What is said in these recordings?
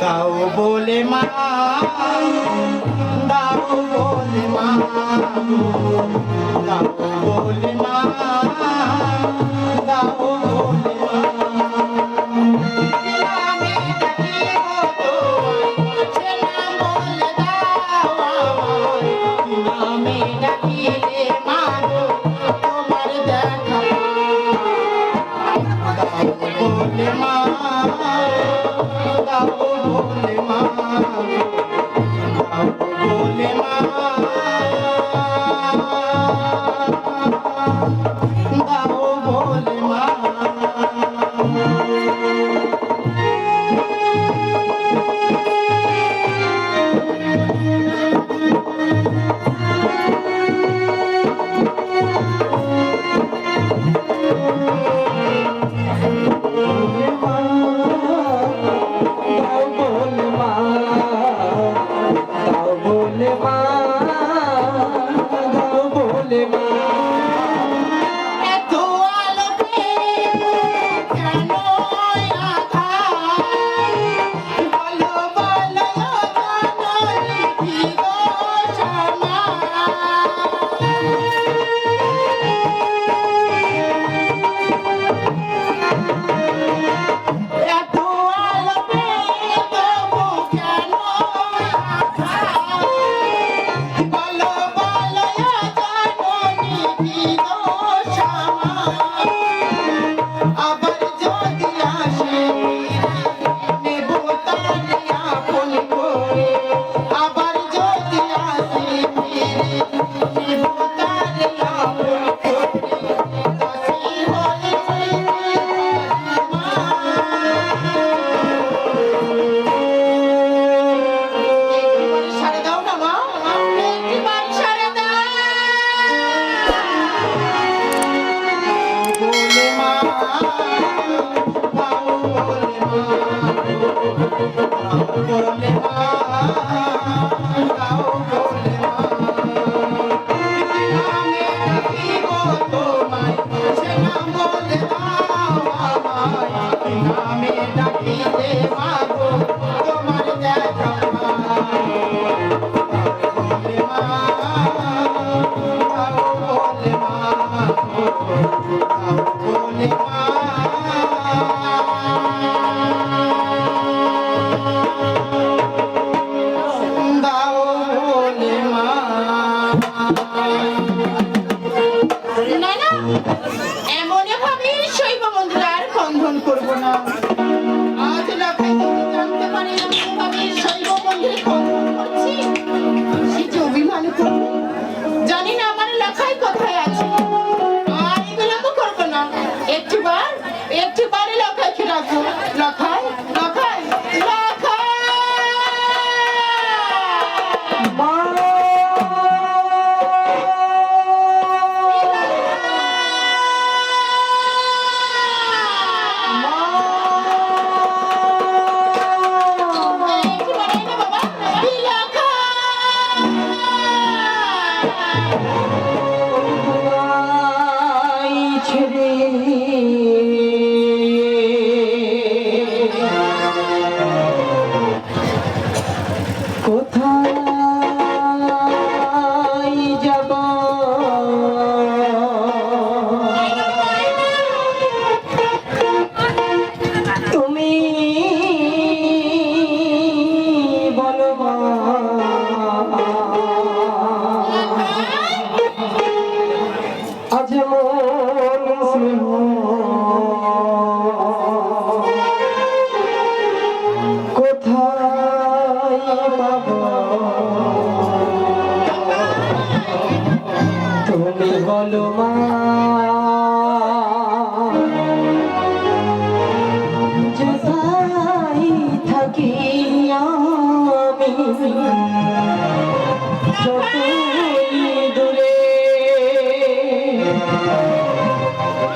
দাও বলে মা, দাও বলে মা, দাও বলে মা, দাও বলে মা। আমি ডাকিব তোমায়, সে নাম বলে দাও আমায়। আমি ডাকিলে মা গো তোমার দেখা পাই। দাও বলে মা, দাও বলে মা, দাও বলে মা, দাও বলে মা।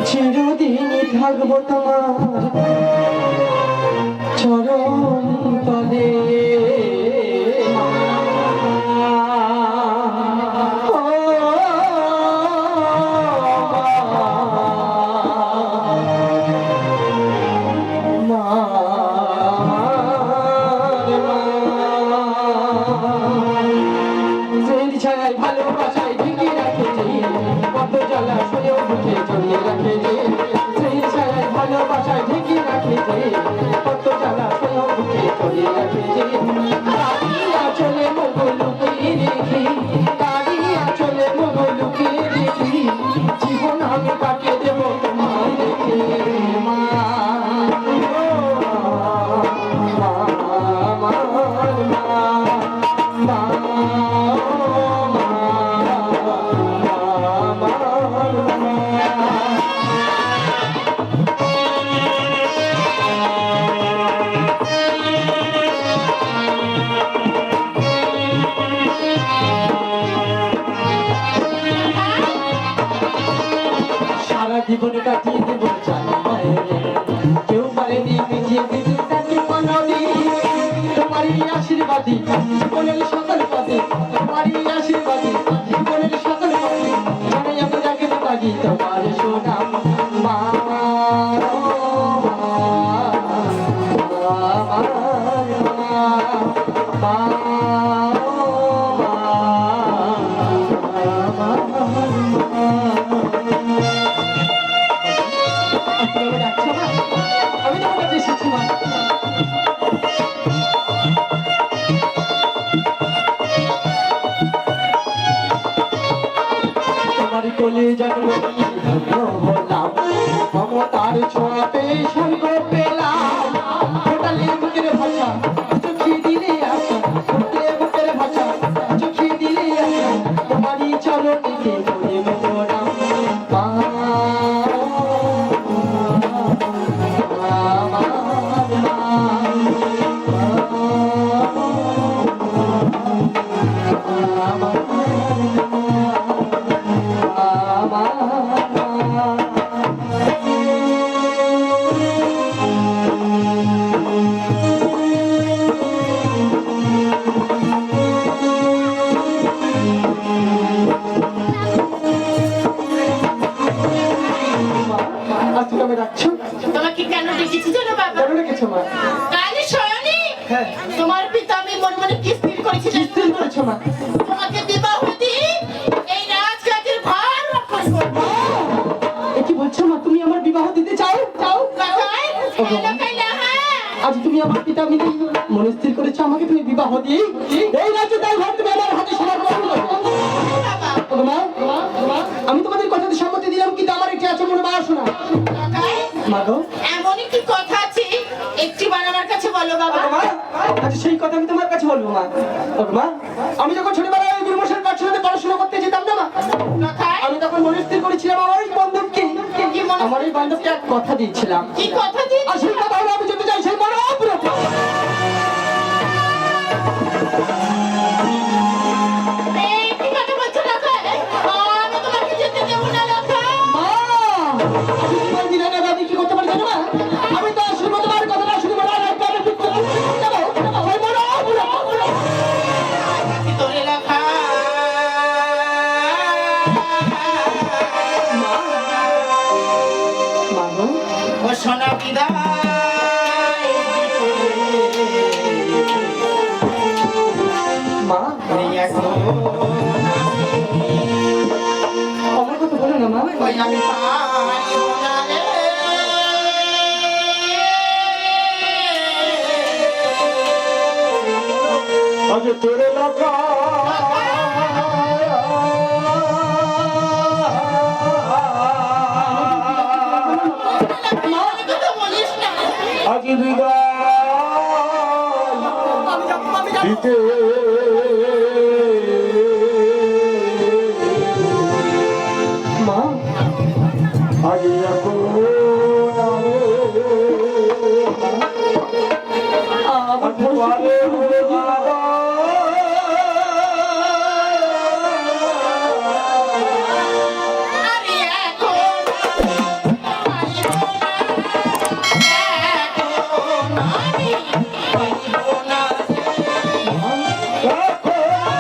চিরদিনই থাকবো তোমার চরণ তলে। সারা জীবন কাটিয়ে দেব জানি মায়ের কেউ পারেনি মিটিয়ে দিতে তাকে কোনোদিন তোমারই আশীর্বাদী জীবনের সকল পথে তোমারই আশীর্বাদী জীবনের সকল পথে মনে আমি রাখতে পারি তোমার সুনাম মা আমি তোমার কাছে এসেছি মা তোমার কোলে জন্ম হলাম মমতার ছোঁয়াতে স্বর্গ পেলাম ফোটালে বুকের ভাষা চোখে দিলে আশা ফোটালে বুকের ভাষা চোখে দিলে আশা তোমারই চরণেতে মনে মোরাম মা তোমাকে কেন ডেকেছি জানো বাবা? কাল শয়নে হ্যাঁ। তোমার পিতা আমি মনে মনে কি স্থির করেছি জানো? স্থির করেছো মা তোমাকে বিবাহ দিয়ে এই রাজকাজের ভার রক্ষণ করবো। এ কি বলছো মা তুমি আমার বিবাহ দিতে চাও চাও কাকাই, কাইলা কাইলা, হ্যাঁ। আজ তুমি আমার পিতা মিলে মনে স্থির করেছো আমাকে তুমি বিবাহ দিয়ে এই রাজ্যে তাই ভাব তুমি আমার হাতে সমর্পণ করো বাবা, ওগো মা আমি তোমাদের কথাতে সম্মতি দিলাম কিন্তু আমার একটি আছে মনে মা শোনা কাকাই, মা গো এমনই কি কথা আছে একটিবার আমার কাছে বলো বাবা। ওগো মা আচ্ছা সেই কথা আমি তোমার কাছে বলবো মা ওগো মা আমি যখন ছোটবেলায় ওই গুরুমশাইয়ের পাঠশালাতে পড়াশোনা করতে যেতাম না মা কাকাই, আমি তখন মনে স্থির করেছিলাম আমার ওই বান্ধবকে কি মনে- আমার এই বান্ধবকে এক কথা দিয়েছিলাম কি কথা দিয়ে? আর সেই কথা হলো আমি যেতে চাই সেই বড় অপরাধ এই কি কথা বলছো কাকাই? আমি তোমাকে যেতে দেব না কাকাই। মা আমি তোমার বিধানে দাবি কি করতে পারি জানো মা আমি তো শুনবো তোমার কথাটা শুনে বলা রাখতে আমি ফিরতে যাবো সেই বড় অপরাধ ভিতরে রাখা মা গো ও সোনা বিদায় মা এই এখন আমার কথা বলো না মা ওই আমি পারিব না রে। আজ তোরে লাগা আমার কথা বলিস না। আজ বিদায় দিতে মা আজ এখন আমার ভবিষ্যৎ আরে এখন পারিব না। এখন আমি পারিব না। এখন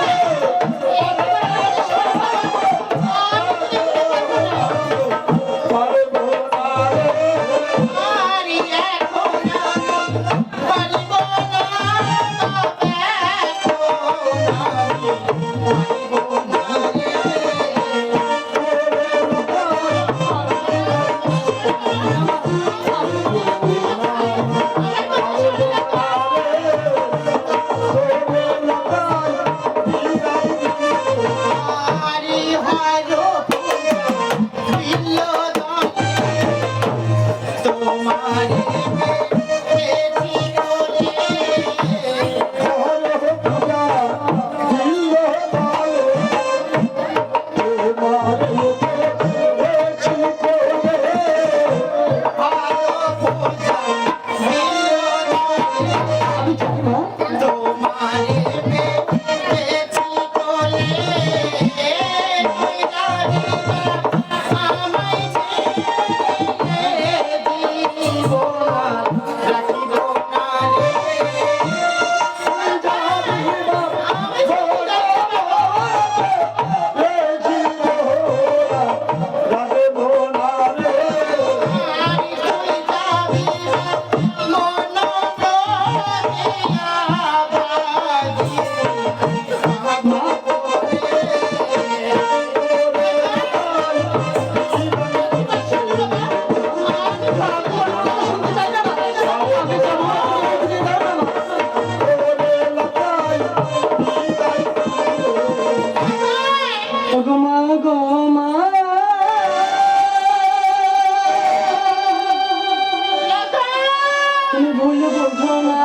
বোঝো না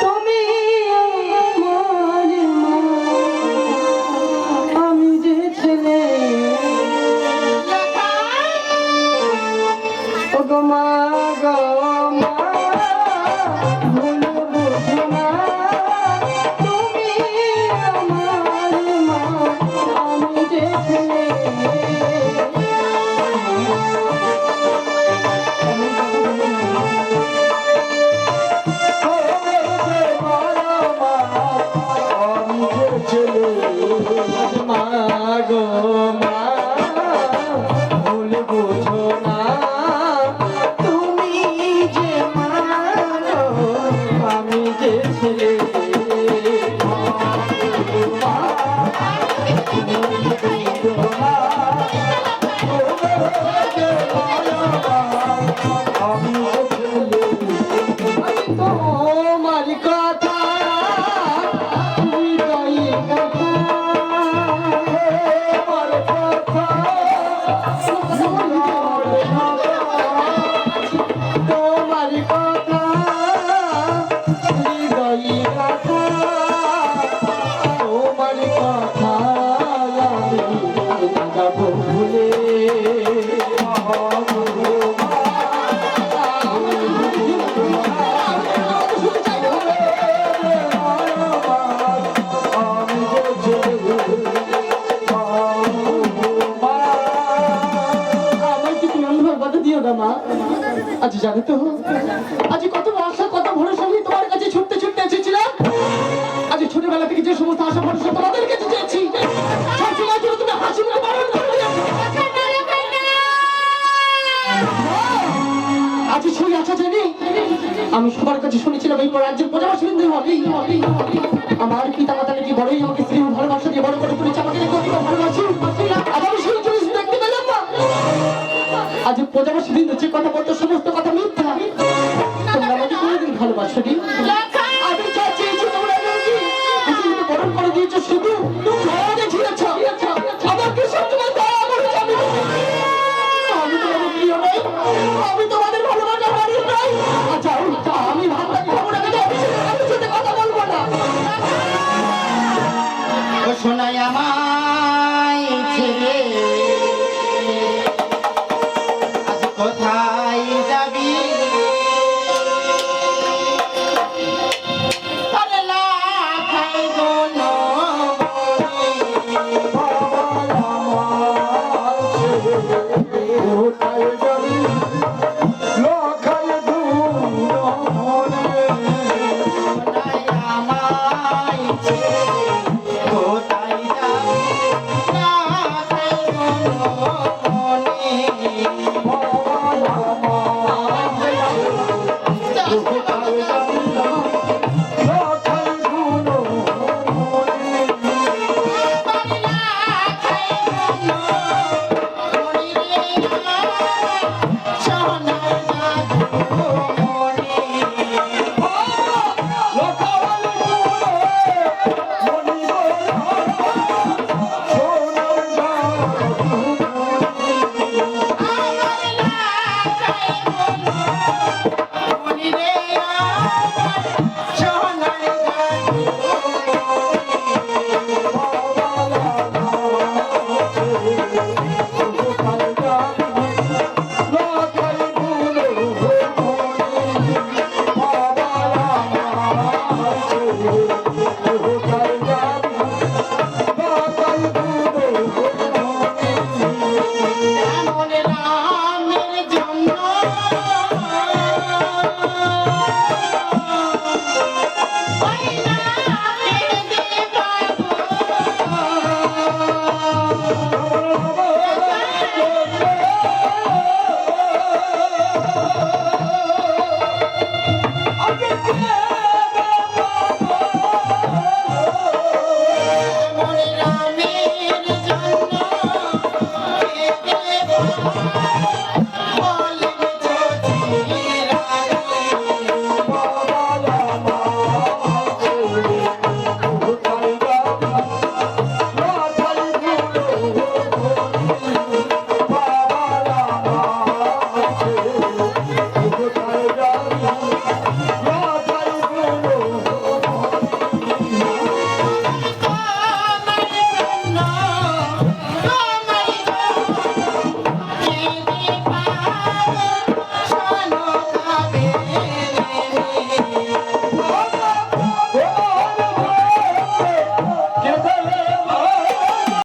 তুমি আমার মা, আমি যে ছেলে ও গো মা গো মা, ভুল বোঝো না তুমি আমার মা, আমি যে ছেলে। আমি যে ছেলে মা গো মা, ভুল বোঝো না তুমি যে মা গো, আমি যে ছেলে। আমি যে ছেলে তোমার কথা হৃদয়ে গাথা, আমার কথা তোমার কথা হৃদয়ে গাথা, তোমার কথা আমি যাব ভুলে। আমি যে আমায় কি তুমি অন্ধকার বাধা দিও না মা। আজ জানো তো, আজ কত আশা কত ভরসা নিয়ে তোমার কাছে ছুটতে ছুটতে এসেছিলাম। আজ ছোটবেলা থেকে যে সমস্ত আশা ভরসা তোমাদের কাছে চেয়েছি, সবসময় জন্য তুমি হাসি মুখে পালন করে যাচ্ছ। আজ সেই আশা জানি আমি সবার কাছে শুনেছিলাম এই রাজ্যের প্রজাবাসী বিন্দু হবেই। আমার পিতা মাতা নাকি বড়ই আমাকে স্ত্রী ভালোবাসা দিয়ে বড় করে তুলেছে, আমাকে নাকি অতীব ভালোবাসি। আজ আমি সেই জিনিস দেখতে পেলাম না। আজ প্রজাবাসী বিন্দু যে কথা বলতো সমস্ত কথা মিথ্যা। তোমরা আমাকে কোনোদিন ভালোবাসোনি। আমি যা চেয়েছি তোমরা আমাকে হাসিমুখে বরণ করে দিয়েছো, শুধু আমাকে ঝিরেছ। আমাকে সত্যি বলতে আমার স্বামী, আমি তোমার প্রিয় নই, আমি